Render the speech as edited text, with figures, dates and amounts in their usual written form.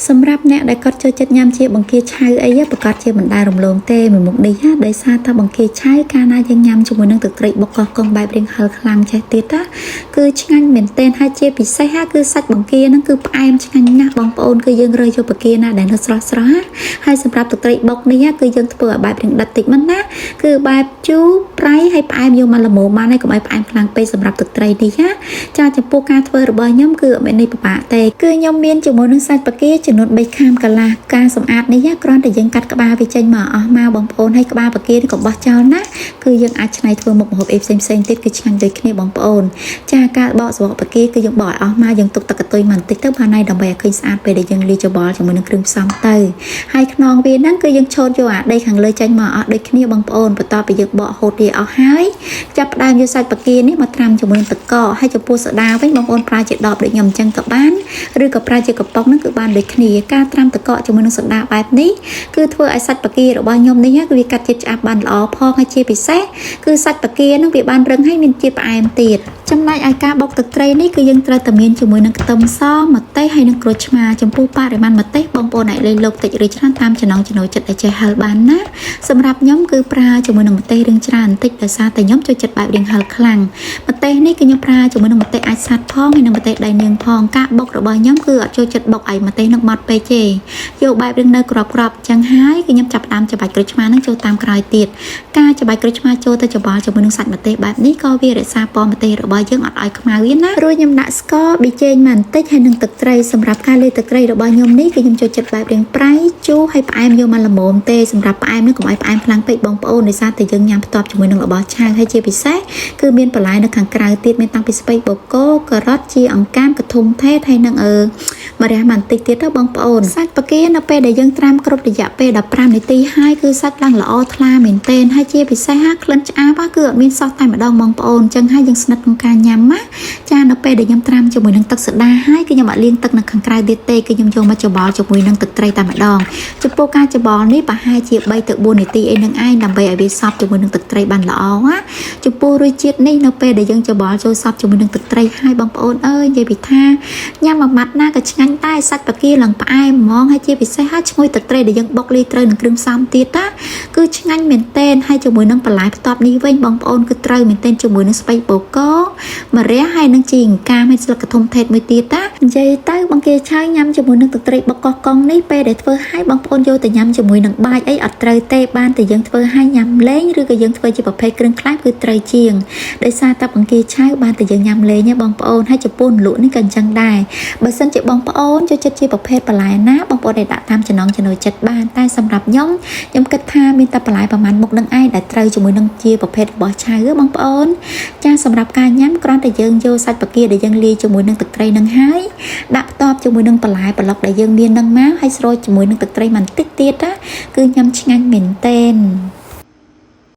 សម្រាប់អ្នកដែលគាត់ចូលចិត្តញ៉ាំជាបង្គាឆៅអីប្រកាសជាមិនដែលរំលងទេមួយមុខនេះណាដោយសារថាបង្គាឆៅកាលណាយើងញ៉ាំជាមួយនឹងទឹកត្រីបុកកោះកុងបែបរៀងហឹរខ្លាំងចេះទៀតណាគឺឆ្ងាញ់មែនទែនហើយជាពិសេសគឺសាច់បង្គាហ្នឹងគឺផ្អែមឆ្ងាញ់ណាស់បងប្អូនគឺយើងរើយកបង្គាណាដែលនៅស្រស់ស្រស់ហើយសម្រាប់ទឹកត្រីបុកនេះគឺយើងធ្វើឲ្យបែបរៀងដិតតិចមិនណាគឺបែបជូរប្រៃហើយផ្អែមយកមកល្មមបានហើយកុំឲ្យផ្អែមខ្លាំងពេកសម្រាប់ទឹកត្រីនេះណាចាចំពោះការធ្វើរបស់ខ្ញុំគឺអត់មាននេះពិបាកទេគឺខ្ញុំមានជាមួយនឹងសាច់បង្គាចំនួន3ខាំកន្លះការសម្អាតនេះគ្រាន់តែយើងកាត់ក្បាលវាចេញមកអស់មកបងប្អូនហើយក្បាលបង្គានេះក៏បោះចោលណាគឺយើងអាចច្នៃធ្វើមុខម្ហូបផ្សេងទៀតគឺឆ្ងាញ់ដូចគ្នាបងប្អូនចាការបកស្បកបង្គាគឺយើងបកឲ្យអស់មកយើងទុកទឹកកតុយមកបន្តិចទៅបានហើយដើម្បីឲ្យឃើញស្អាតពេលដែលយើងលាយច្របល់ជាមួយនឹងគ្រឿងផ្សំទៅហើយខ្នងវាហ្នឹងគឺយើងឆូតយកអាដីខាងលើចេញមកអស់ដូចគ្នាបងប្អូនបន្ទាប់ពីយើងបកហូតវាអស់ហើយចាប់ផ្ដើមយកសាច់បង្គានេះមកត្រាំជាមួយនឹងទឹកកកហើយចំពោះសូដាវិញបងប្អូនប្រើជាដបដូចខ្ញុំអញ្ចឹងក៏បានឬក៏ប្រើជាកំប៉ុងហ្នឹងគឺបានដូចគ្នាការត្រាំទឹកកកជាមួយនឹងសូដាបែបនេះគឺធ្វើឲ្យសាច់បង្គារបស់ខ្ញុំនេះគឺវាកាត់ជាតិឆ្អាបបានល្អផងហើយជាពិសេសគឺសាច់បង្គាហ្នឹងវាបានរឹងហើយមានជាតិផ្អែមទៀតចំណែកឯការបុកទឹកត្រីនេះគឺយើងត្រូវតែមានជាមួយនឹងខ្ទឹមសម្ទេសហើយនឹងក្រូចឆ្មាចំពោះបរិមាណម្ទេសបងប្អូនអាចលេខលោកតិចឬច្រើនតាមចំណង់ចំណូលចិត្តដែលចេះហឹរបានណាសម្រាប់ខ្ញុំគឺប្រើជាមួយនឹងម្ទេសរាងច្រើនបន្តិចដោយសារតែខ្ញុំចូលចិត្តបែបរាងហឹរខ្លាំងម្ទេសនេះគឺខ្ញុំប្រើជាមួយនឹងម្ទេសអាចសាត់ផងហើយនឹងម្ទេសដៃនាងផងការបុករបស់ខ្ញុំគឺអត់ចូលចិត្តបុកឲ្យម្ទេសនឹងម៉ត់ពេកទេយកបែបរាងនៅក្របៗអញ្ចឹងហើយគឺខ្ញុំចាប់ផ្ដើមច្របាច់ក្រូចឆ្មានឹងចូលតាមក្រោយទៀតការច្របាច់ក្រូចឆ្មាចូលទៅច្របល់ជាមួយនឹងសាច់ម្ទេសបែបនេះក៏វារក្សាពណ៌ម្ទេសរបស់យើងអត់ឲ្យខ្មៅវាណារួចខ្ញុំដាក់ស្ករប៊ីចេងមកបន្តិចហើយនឹងទឹកត្រីសម្រាប់ការលាយទឹកត្រីរបស់ខ្ញុំនេះគឺខ្ញុំចូលចិត្តបែបរាងប្រៃជូរហើយផ្អែមយកមកល្មមទេសម្រាប់ផ្អែមនេះកុំឲ្យផ្អែមខ្លាំងពេកបងប្អូនដោយសារតែយើងញ៉ាំផ្ទាប់ជាមួយនឹងរបស់ឆៅហើយជាពិសេសគឺមានបន្លែនៅខាងក្រៅទៀតមានតាំងពីស្ពៃបូកគោការ៉ុតជាអង្កាមកធុំថេតហើយនឹងម្រះបន្តិចទៀតទៅបងប្អូនសាច់បង្គានៅពេលដែលយើងត្រាំគ្រប់រយៈពេល15នាទីហើយគឺសាច់ឡើងល្អថ្លាមែនទែនហើយជាពិសេសក្លិនឆ្អាបគឺអត់មានសោះតែម្ដងបងប្អូនអញ្ចឹងហើយយើងស្និទ្ធក្នុងការញ៉ាំណាចានៅពេលដែលខ្ញុំត្រាំជាមួយនឹងទឹកសូដាហើយគឺខ្ញុំអត់លាងទឹកនៅខាងក្រៅទៀតទេគឺខ្ញុំយកមកច្របល់ជាមួយនឹងទឹកត្រីតែម្ដងចំពោះការច្របល់នេះប្រហែលជា3ទៅ4នាទីអីនឹងឯងដើម្បីឲ្យវាសព្វជាមួយនឹងទឹកត្រីបានល្អណាចំពោះរសជាតិនេះនៅពេលដែលយើងច្របល់ចូលសព្វជាមួយនឹងទឹកត្រីហើយបងប្អូនអើយនិយាយពីថាញ៉ាំមួយម៉ាត់ណាក៏ឆ្ងាញ់ដែរសាច់បង្គាឡើងផ្អែមហ្មងហើយជាពិសេសហើយឈ្ងុយទឹកត្រីដែលយើងបុកលាយត្រូវនឹងគ្រឿងផ្សំទៀតណាគឺឆ្ងាញ់មែនទែនហើយជាមួយនឹងបន្លែផ្ទាប់នេះវិញបងប្អូនគឺត្រូវមែនទែនជាមួយនឹងស្ពៃបូកគោម្រះហើយនឹងជីអង្កាមហើយស្លឹកកធុំថេតមួយទៀតណានិយាយទៅបង្គាឆៅញ៉ាំជាមួយនឹងទឹកត្រីបុកកោះកុងនេះពេលដែលធ្វើឲ្យបងប្អូនយកទៅញ៉ាំជាមួយនឹងបាយអីអត់ត្រូវទេបានតែយើងធ្វើឲ្យញ៉ាំលេងឬក៏យើងធ្វើជាប្រភេទគ្រឿងខ្លែងគឺត្រូវជាងដោយសារតែបង្គាឆៅបានតែយើងញ៉ាំលេងបងប្អូនហើយចំពោះលក់នេះក៏អញ្ចឹងដែរបើសិនជាបងប្អូនចូលចិត្តជាប្រភេទបន្លែណាបងប្អូនអាចដាក់តាមចំណង់ចំណូលចិត្តបានតែសម្រាប់ខ្ញុំគិតថាមានតែបន្លែប្រហែលមុខនឹងឯងដែលត្រូវជាមួយនឹងជាប្រភេទរបស់ឆៅបងប្អូនចាសម្រាប់ការញ៉ាំគ្រាន់តែយើងយកសាច់បង្គាដែលយើងលាយជាមួយនឹងទឹកត្រីនឹងហើយដាក់ផ្ទាប់ជាមួយនឹងបន្លែប្លុកដែលយើងមាននឹងមកហើយស្រូបជាមួយនឹងទឹកត្រីបន្តិចទៀតណាគឺញ៉ាំឆ្ងាញ់មែនទែន